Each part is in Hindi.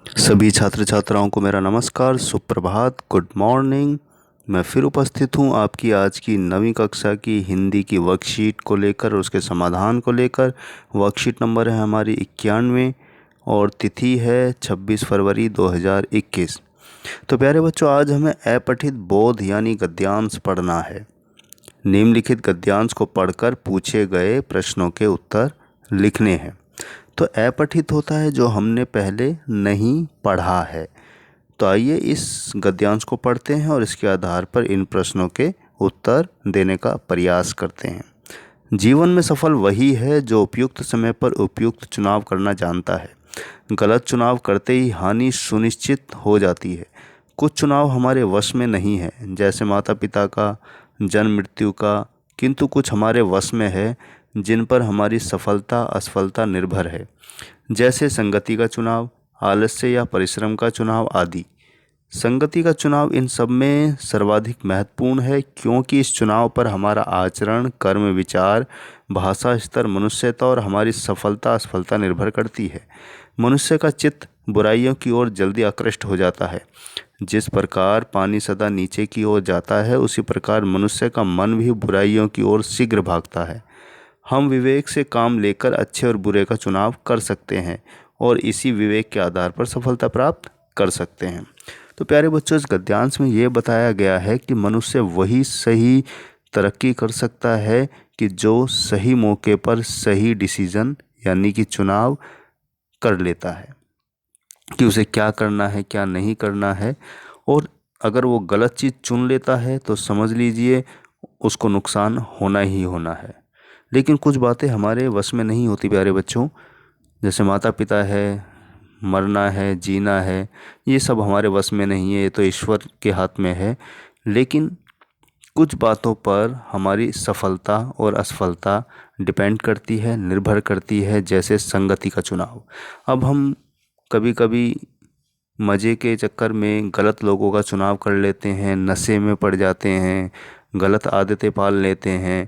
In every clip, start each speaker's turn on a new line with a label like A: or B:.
A: सभी छात्र छात्राओं को मेरा नमस्कार, सुप्रभात, गुड मॉर्निंग। मैं फिर उपस्थित हूँ आपकी आज की नवीं कक्षा की हिंदी की वर्कशीट को लेकर और उसके समाधान को लेकर। वर्कशीट नंबर है हमारी 91 और तिथि है 26 फरवरी 2021। तो प्यारे बच्चों, आज हमें अपठित बोध यानी गद्यांश पढ़ना है। निम्नलिखित गद्यांश को पढ़कर पूछे गए प्रश्नों के उत्तर लिखने हैं। तो अपठित होता है जो हमने पहले नहीं पढ़ा है। तो आइए इस गद्यांश को पढ़ते हैं और इसके आधार पर इन प्रश्नों के उत्तर देने का प्रयास करते हैं। जीवन में सफल वही है जो उपयुक्त समय पर उपयुक्त चुनाव करना जानता है। गलत चुनाव करते ही हानि सुनिश्चित हो जाती है। कुछ चुनाव हमारे वश में नहीं है, जैसे माता पिता का, जन्म मृत्यु का, किंतु कुछ हमारे वश में है जिन पर हमारी सफलता असफलता निर्भर है, जैसे संगति का चुनाव, आलस्य या परिश्रम का चुनाव आदि। संगति का चुनाव इन सब में सर्वाधिक महत्वपूर्ण है, क्योंकि इस चुनाव पर हमारा आचरण, कर्म, विचार, भाषा स्तर, मनुष्यता और हमारी सफलता असफलता निर्भर करती है। मनुष्य का चित्त बुराइयों की ओर जल्दी आकृष्ट हो जाता है। जिस प्रकार पानी सदा नीचे की ओर जाता है, उसी प्रकार मनुष्य का मन भी बुराइयों की ओर शीघ्र भागता है। हम विवेक से काम लेकर अच्छे और बुरे का चुनाव कर सकते हैं और इसी विवेक के आधार पर सफलता प्राप्त कर सकते हैं। तो प्यारे बच्चों, इस गद्यांश में ये बताया गया है कि मनुष्य वही सही तरक्की कर सकता है कि जो सही मौके पर सही डिसीजन यानी कि चुनाव कर लेता है कि उसे क्या करना है क्या नहीं करना है। और अगर वो गलत चीज़ चुन लेता है तो समझ लीजिए उसको नुकसान होना ही होना है। लेकिन कुछ बातें हमारे वश में नहीं होती प्यारे बच्चों, जैसे माता पिता है, मरना है, जीना है, ये सब हमारे वश में नहीं है, ये तो ईश्वर के हाथ में है। लेकिन कुछ बातों पर हमारी सफलता और असफलता डिपेंड करती है, निर्भर करती है, जैसे संगति का चुनाव। अब हम कभी कभी मज़े के चक्कर में गलत लोगों का चुनाव कर लेते हैं, नशे में पड़ जाते हैं, गलत आदतें पाल लेते हैं,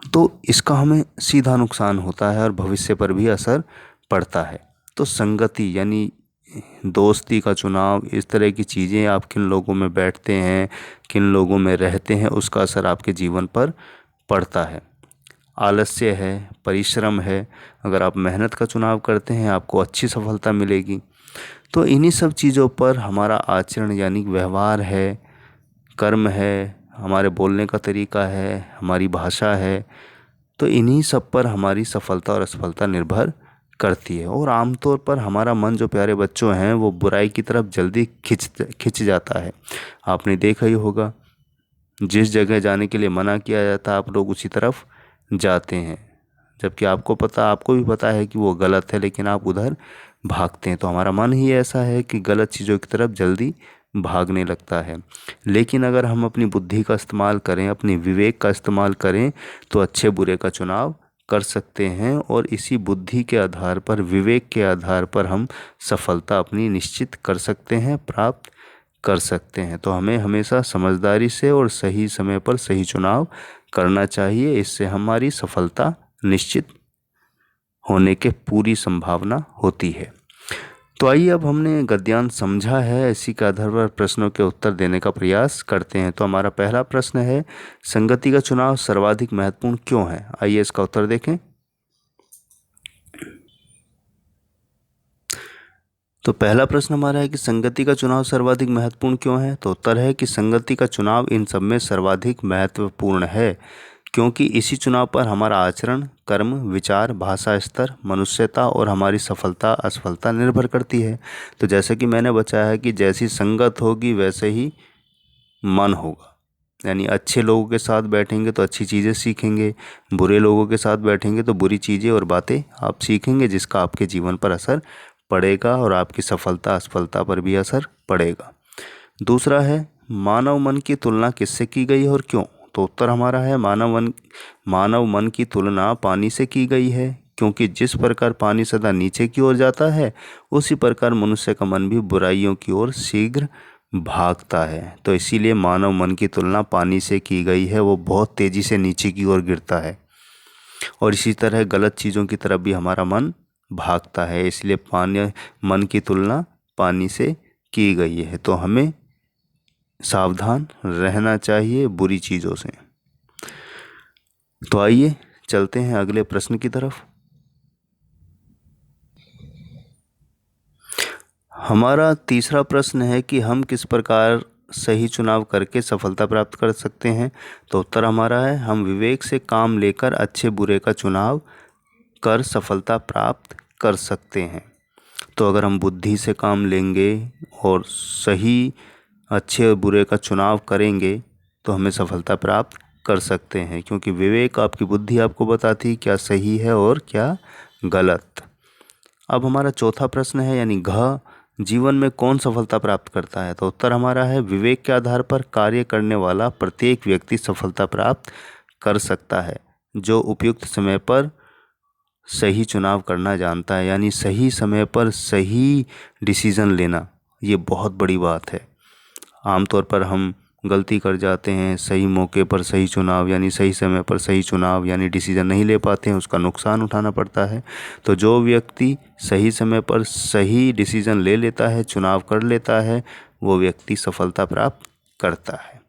A: तो इसका हमें सीधा नुकसान होता है और भविष्य पर भी असर पड़ता है। तो संगति यानी दोस्ती का चुनाव, इस तरह की चीज़ें, आप किन लोगों में बैठते हैं, किन लोगों में रहते हैं, उसका असर आपके जीवन पर पड़ता है। आलस्य है, परिश्रम है, अगर आप मेहनत का चुनाव करते हैं आपको अच्छी सफलता मिलेगी। तो इन्हीं सब चीज़ों पर हमारा आचरण यानी व्यवहार है, कर्म है, हमारे बोलने का तरीका है, हमारी भाषा है, तो इन्हीं सब पर हमारी सफलता और असफलता निर्भर करती है। और आमतौर पर हमारा मन जो प्यारे बच्चों हैं वो बुराई की तरफ जल्दी खिंच जाता है। आपने देखा ही होगा, जिस जगह जाने के लिए मना किया जाता है आप लोग उसी तरफ जाते हैं, जबकि आपको भी पता है कि वो गलत है, लेकिन आप उधर भागते हैं। तो हमारा मन ही ऐसा है कि गलत चीज़ों की तरफ जल्दी भागने लगता है। लेकिन अगर हम अपनी बुद्धि का इस्तेमाल करें, अपनी विवेक का इस्तेमाल करें, तो अच्छे बुरे का चुनाव कर सकते हैं और इसी बुद्धि के आधार पर, विवेक के आधार पर हम सफलता अपनी निश्चित कर सकते हैं, प्राप्त कर सकते हैं। तो हमें हमेशा समझदारी से और सही समय पर सही चुनाव करना चाहिए, इससे हमारी सफलता निश्चित होने के पूरी संभावना होती है। तो आइए, अब हमने गद्यांश समझा है, इसी के आधार पर प्रश्नों के उत्तर देने का प्रयास करते हैं। तो हमारा पहला प्रश्न है, संगति का चुनाव सर्वाधिक महत्वपूर्ण क्यों है? आइए इसका उत्तर देखें। तो पहला प्रश्न हमारा है कि संगति का चुनाव सर्वाधिक महत्वपूर्ण क्यों है? तो उत्तर है कि संगति का चुनाव इन सब में सर्वाधिक महत्वपूर्ण है, क्योंकि इसी चुनाव पर हमारा आचरण, कर्म, विचार, भाषा स्तर, मनुष्यता और हमारी सफलता असफलता निर्भर करती है। तो जैसे कि मैंने बताया है कि जैसी संगत होगी वैसे ही मन होगा, यानी अच्छे लोगों के साथ बैठेंगे तो अच्छी चीज़ें सीखेंगे, बुरे लोगों के साथ बैठेंगे तो बुरी चीज़ें और बातें आप सीखेंगे, जिसका आपके जीवन पर असर पड़ेगा और आपकी सफलता असफलता पर भी असर पड़ेगा। दूसरा है, मानव मन की तुलना किससे की गई है और क्यों? तो उत्तर हमारा है, मानव मन की तुलना पानी से की गई है, क्योंकि जिस प्रकार पानी सदा नीचे की ओर जाता है, उसी प्रकार मनुष्य का मन भी बुराइयों की ओर शीघ्र भागता है। तो इसीलिए मानव मन की तुलना पानी से की गई है, वो बहुत तेज़ी से नीचे की ओर गिरता है, और इसी तरह गलत चीज़ों की तरफ भी हमारा मन भागता है, इसलिए पानी, मन की तुलना पानी से की गई है। तो हमें सावधान रहना चाहिए बुरी चीज़ों से। तो आइए चलते हैं अगले प्रश्न की तरफ। हमारा तीसरा प्रश्न है कि हम किस प्रकार सही चुनाव करके सफलता प्राप्त कर सकते हैं। तो उत्तर हमारा है, हम विवेक से काम लेकर अच्छे बुरे का चुनाव कर सफलता प्राप्त कर सकते हैं। तो अगर हम बुद्धि से काम लेंगे और सही अच्छे और बुरे का चुनाव करेंगे तो हमें सफलता प्राप्त कर सकते हैं, क्योंकि विवेक, आपकी बुद्धि आपको बताती है क्या सही है और क्या गलत। अब हमारा चौथा प्रश्न है, यानी घ, जीवन में कौन सफलता प्राप्त करता है। तो उत्तर हमारा है, विवेक के आधार पर कार्य करने वाला प्रत्येक व्यक्ति सफलता प्राप्त कर सकता है, जो उपयुक्त समय पर सही चुनाव करना जानता है। यानी सही समय पर सही डिसीज़न लेना, ये बहुत बड़ी बात है। आमतौर पर हम गलती कर जाते हैं, सही मौके पर सही चुनाव यानी सही समय पर सही चुनाव यानी डिसीज़न नहीं ले पाते हैं, उसका नुकसान उठाना पड़ता है। तो जो व्यक्ति सही समय पर सही डिसीज़न ले लेता है, चुनाव कर लेता है, वो व्यक्ति सफलता प्राप्त करता है।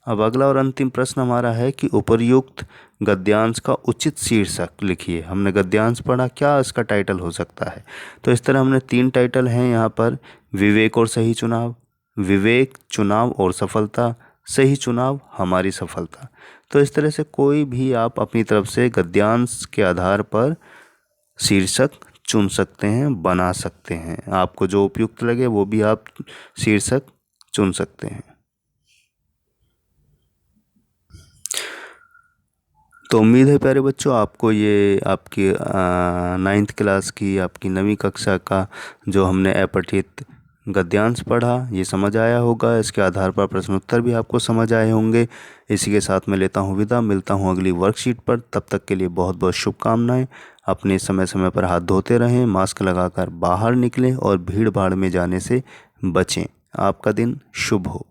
A: अब अगला और अंतिम प्रश्न हमारा है कि उपर्युक्त गद्यांश का उचित शीर्षक लिखिए। हमने गद्यांश पढ़ा, क्या इसका टाइटल हो सकता है। तो इस तरह हमने 3 टाइटल हैं यहाँ पर, विवेक और सही चुनाव, विवेक, चुनाव और सफलता, सही चुनाव हमारी सफलता। तो इस तरह से कोई भी आप अपनी तरफ से गद्यांश के आधार पर शीर्षक चुन सकते हैं, बना सकते हैं। आपको जो उपयुक्त लगे वो भी आप शीर्षक चुन सकते हैं। तो उम्मीद है प्यारे बच्चों, आपको ये आपकी 9th क्लास की, आपकी 9वीं कक्षा का जो हमने अपठित गद्यांश पढ़ा, ये समझ आया होगा। इसके आधार पर प्रश्न उत्तर भी आपको समझ आए होंगे। इसी के साथ मैं लेता हूँ विदा, मिलता हूँ अगली वर्कशीट पर। तब तक के लिए बहुत बहुत शुभकामनाएं। अपने समय समय पर हाथ धोते रहें, मास्क लगाकर बाहर निकलें और भीड़ भाड़ में जाने से बचें। आपका दिन शुभ हो।